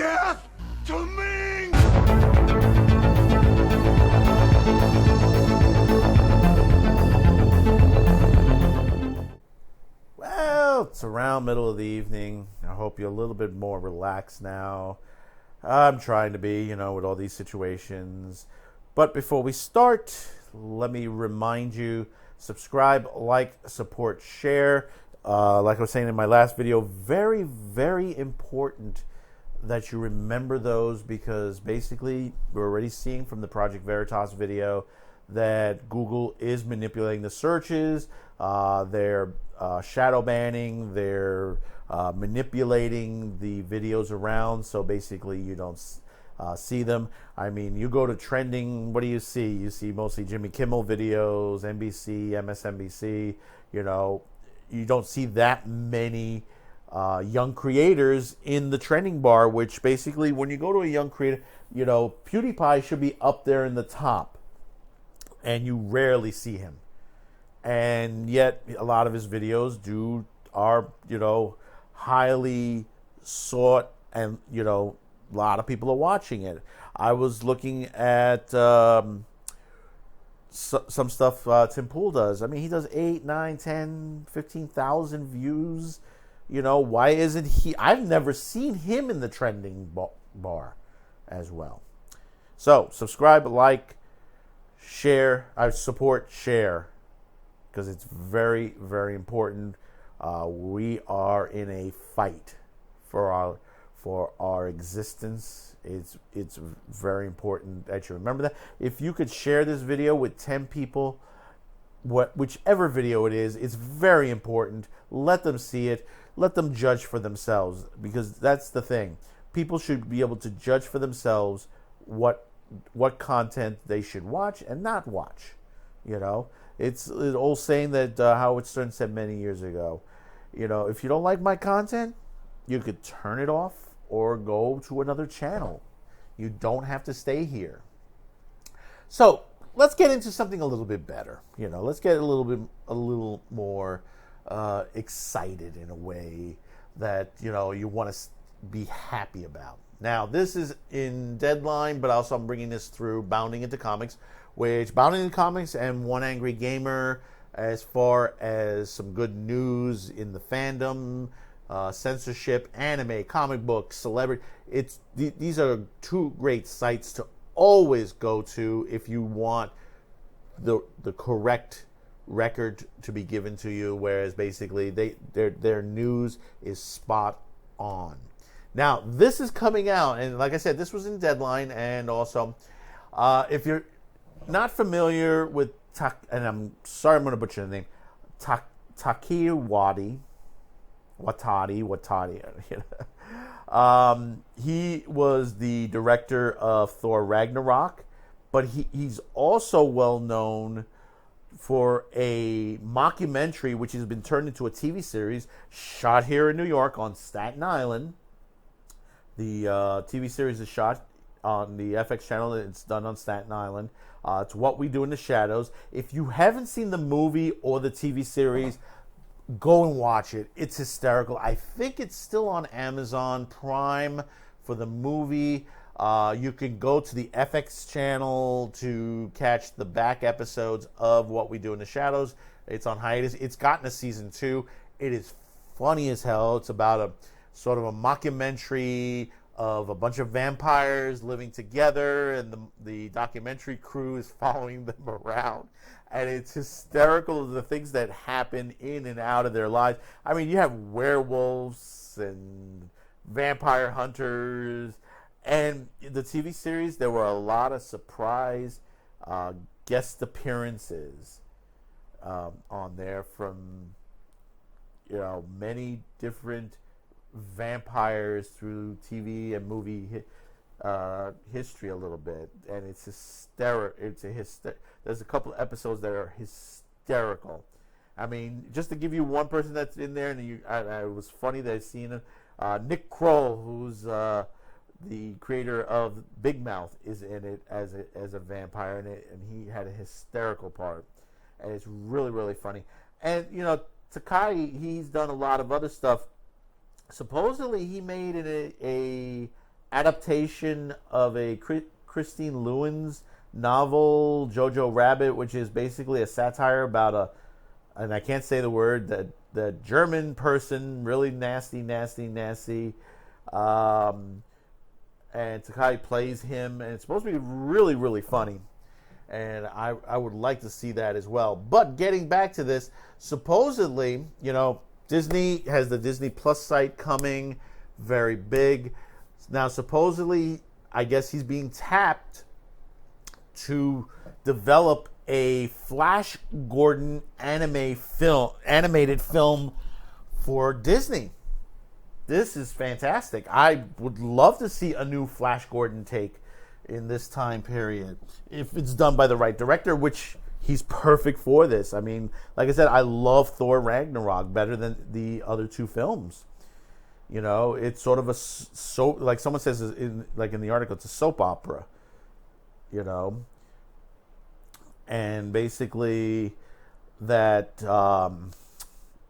Death to Ming! Well, it's around middle of the evening. I hope you're a little bit more relaxed now. I'm trying to be, with all these situations. But before we start, let me remind you, subscribe, like, support, share. Like I was saying in my last video, very, very important that you remember those, because basically we're already seeing from the Project Veritas video that Google is manipulating the searches. They're shadow banning. They're manipulating the videos around, so basically you don't see them. I mean, you go to trending, what do you see? You see mostly Jimmy Kimmel videos, NBC, MSNBC. You don't see that many young creators in the trending bar, which basically when you go to a young creator, PewDiePie should be up there in the top, and you rarely see him. And yet a lot of his videos are highly sought, and a lot of people are watching it. I was looking at some stuff Tim Pool does. I mean, he does 8, 9, 10, 15,000 views. Why isn't he? I've never seen him in the trending bar as well. So subscribe, like, share. I support share, because it's very, very important. We are in a fight for our existence. It's very important that you remember that. If you could share this video with 10 people, whichever video it is, it's very important. Let them see it. Let them judge for themselves, because that's the thing. People should be able to judge for themselves what content they should watch and not watch. It's an old saying that Howard Stern said many years ago. If you don't like my content, you could turn it off or go to another channel. You don't have to stay here. So let's get into something a little bit better. Let's get a little more excited in a way that you want to be happy about. Now, this is in Deadline, but also I'm bringing this through Bounding Into Comics, which Bounding Into Comics and One Angry Gamer, as far as some good news in the fandom, censorship, anime, comic books, celebrity. These are two great sites to always go to if you want the correct record to be given to you, whereas basically their news is spot on. Now, this is coming out, and like I said, this was in Deadline, and also, if you're not familiar with, and I'm sorry I'm going to butcher the name, Taika Waititi. He was the director of Thor Ragnarock, but he's also well known for a mockumentary which has been turned into a TV series shot here in New York on Staten Island. The TV series is shot on the FX channel. It's done on Staten Island. It's What We Do in the Shadows. If you haven't seen the movie or the TV series, go and watch it. It's hysterical. I think it's still on Amazon Prime for the movie. You can go to the FX channel to catch the back episodes of What We Do in the Shadows. It's on hiatus. It's gotten a season 2. It is funny as hell. It's about a sort of a mockumentary of a bunch of vampires living together, and the documentary crew is following them around. And it's hysterical, the things that happen in and out of their lives. I mean, you have werewolves and vampire hunters. And the TV series, there were a lot of surprise guest appearances on there from, many different vampires through TV and movie history a little bit, and it's hysterical. There's a couple of episodes that are hysterical. I mean, just to give you one person that's in there, and it was funny that I've seen Nick Kroll, who's the creator of Big Mouth, is in it as a vampire, and he had a hysterical part, and it's really, really funny. And Takai, he's done a lot of other stuff. Supposedly, he made a adaptation of a Christine Lewin's novel, Jojo Rabbit, which is basically a satire about and I can't say the word, the German person, really nasty. And Takai plays him, and it's supposed to be really, really funny. And I would like to see that as well. But getting back to this, supposedly, Disney has the Disney Plus site coming, very big. Now, supposedly, I guess he's being tapped to develop a Flash Gordon animated film for Disney. This is fantastic. I would love to see a new Flash Gordon take in this time period, if it's done by the right director, which he's perfect for this. I mean, like I said, I love Thor Ragnarok better than the other two films. It's sort of like someone says in the article, it's a soap opera. And basically that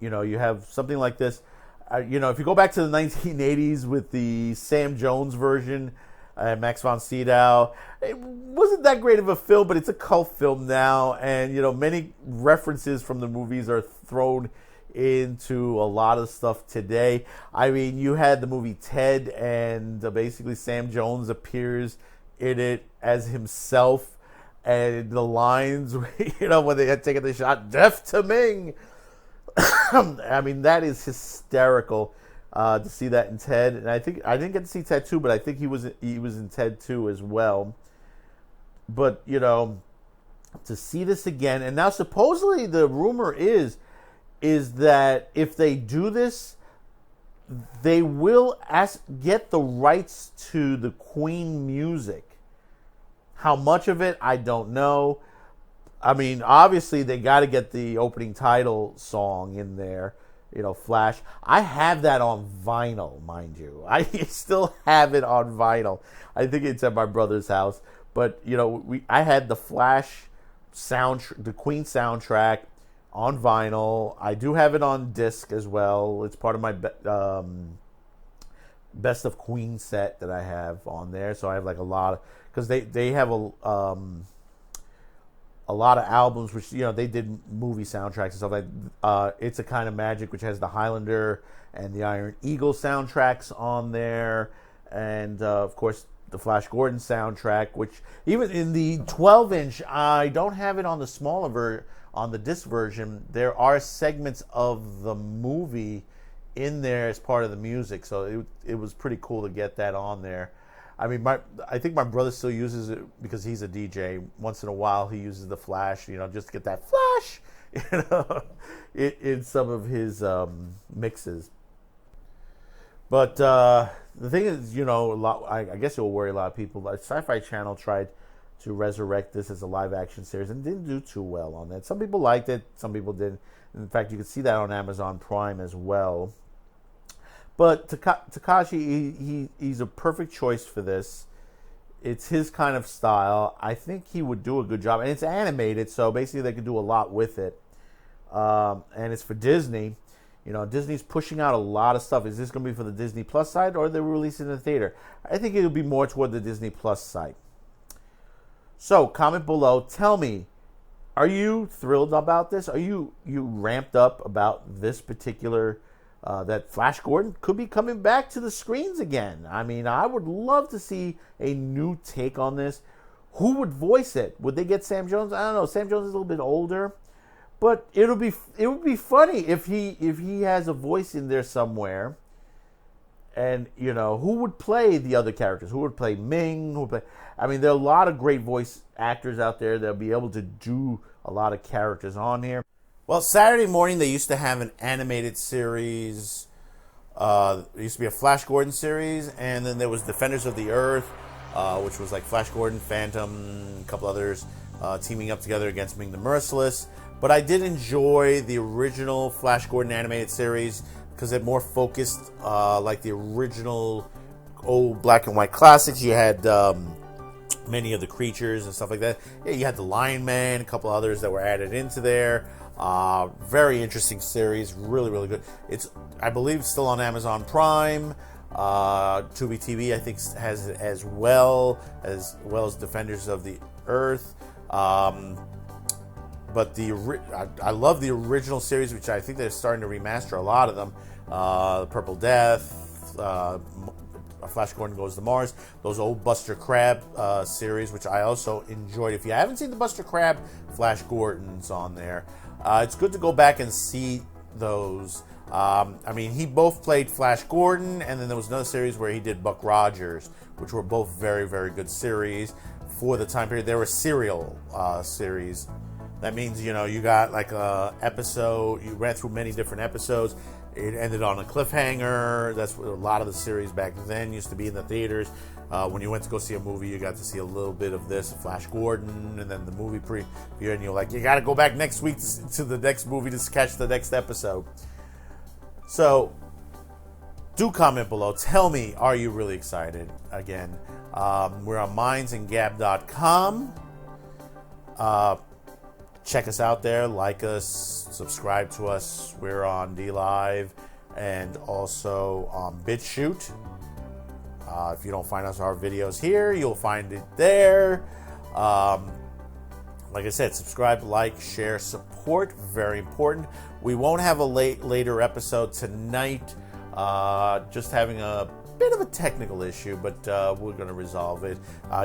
you have something like this. If you go back to the 1980s with the Sam Jones version, Max von Sydow, it wasn't that great of a film, but it's a cult film now, and many references from the movies are thrown into a lot of stuff today. I mean, you had the movie Ted, and basically Sam Jones appears in it as himself, and the lines, when they had taken the shot, "Death to Ming." I mean, that is hysterical to see that in Ted, and I think I didn't get to see Ted 2, but I think he was in Ted 2 as well. But to see this again, and now supposedly the rumor is that if they do this, they will get the rights to the Queen music. How much of it, I don't know. I mean, obviously, they got to get the opening title song in there, Flash. I have that on vinyl, mind you. I still have it on vinyl. I think it's at my brother's house. But, I had the Flash the Queen soundtrack on vinyl. I do have it on disc as well. It's part of my Best of Queen set that I have on there. So I have like a lot of, because they have a lot of albums which they did movie soundtracks and stuff like It's a Kind of Magic, which has the Highlander and the Iron Eagle soundtracks on there, and of course the Flash Gordon soundtrack, which even in the 12-inch, I don't have it on the smaller on the disc version. There are segments of the movie in there as part of the music, so it was pretty cool to get that on there. I mean, I think my brother still uses it because he's a DJ. Once in a while, he uses the Flash, just to get that Flash, in some of his mixes. But the thing is, I guess it will worry a lot of people. But Sci-Fi Channel tried to resurrect this as a live-action series and didn't do too well on that. Some people liked it, some people didn't. In fact, you can see that on Amazon Prime as well. But Takashi, he's a perfect choice for this. It's his kind of style. I think he would do a good job. And it's animated, so basically they could do a lot with it. And it's for Disney. Disney's pushing out a lot of stuff. Is this going to be for the Disney Plus side, or they're releasing it in the theater? I think it'll be more toward the Disney Plus side. So, comment below. Tell me, are you thrilled about this? Are you ramped up about this particular that Flash Gordon could be coming back to the screens again? I mean, I would love to see a new take on this. Who would voice it? Would they get Sam Jones? I don't know. Sam Jones is a little bit older, but it would be funny if he has a voice in there somewhere. And who would play the other characters? Who would play Ming? I mean, there are a lot of great voice actors out there that'll be able to do a lot of characters on here. Well, Saturday morning, they used to have an animated series. There used to be a Flash Gordon series, and then there was Defenders of the Earth, which was like Flash Gordon, Phantom, a couple others teaming up together against Ming the Merciless. But I did enjoy the original Flash Gordon animated series because it more focused like the original old black and white classics. You had many of the creatures and stuff like that. Yeah, you had the Lion Man, a couple others that were added into there. Very interesting series, really, really good. It's, I believe, still on Amazon Prime. Tubi TV, I think, has it as well as Defenders of the Earth. But I love the original series, which I think they're starting to remaster a lot of them. Purple Death, Flash Gordon Goes to Mars, those old Buster Crab series, which I also enjoyed. If you haven't seen the Buster Crab, Flash Gordon's on there. It's good to go back and see those. I mean, he both played Flash Gordon, and then there was another series where he did Buck Rogers, which were both very, very good series for the time period. They were serial series. That means, you know, you got like a episode, you ran through many different episodes. It ended on a cliffhanger. That's what a lot of the series back then used to be in the theaters. When you went to go see a movie, you got to see a little bit of this, Flash Gordon, and then the movie preview, and you're like, you got to go back next week to the next movie to catch the next episode. So, do comment below. Tell me, are you really excited? Again, we're on mindsandgab.com. Check us out there, like us, subscribe to us. We're on DLive and also on BitChute. If you don't find our videos here, you'll find it there. Like I said, subscribe, like, share, support, very important. We won't have a later episode tonight. Just having a bit of a technical issue, but we're going to resolve it.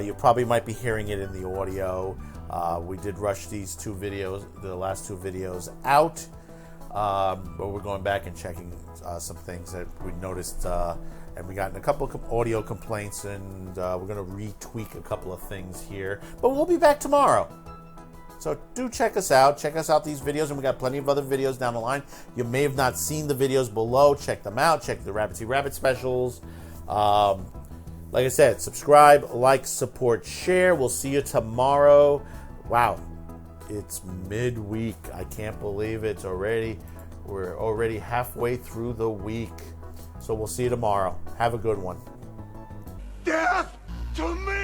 You probably might be hearing it in the audio. We did rush these the last two videos out, but we're going back and checking some things that we noticed, and we got a couple of audio complaints, and we're going to retweak a couple of things here, but we'll be back tomorrow. So do check us out. Check us out, these videos, and we got plenty of other videos down the line. You may have not seen the videos below. Check them out. Check the Rabbit T. Rabbit specials. Like I said, subscribe, like, support, share. We'll see you tomorrow. Wow, it's midweek. I can't believe it. We're already halfway through the week. So we'll see you tomorrow. Have a good one. Death to me!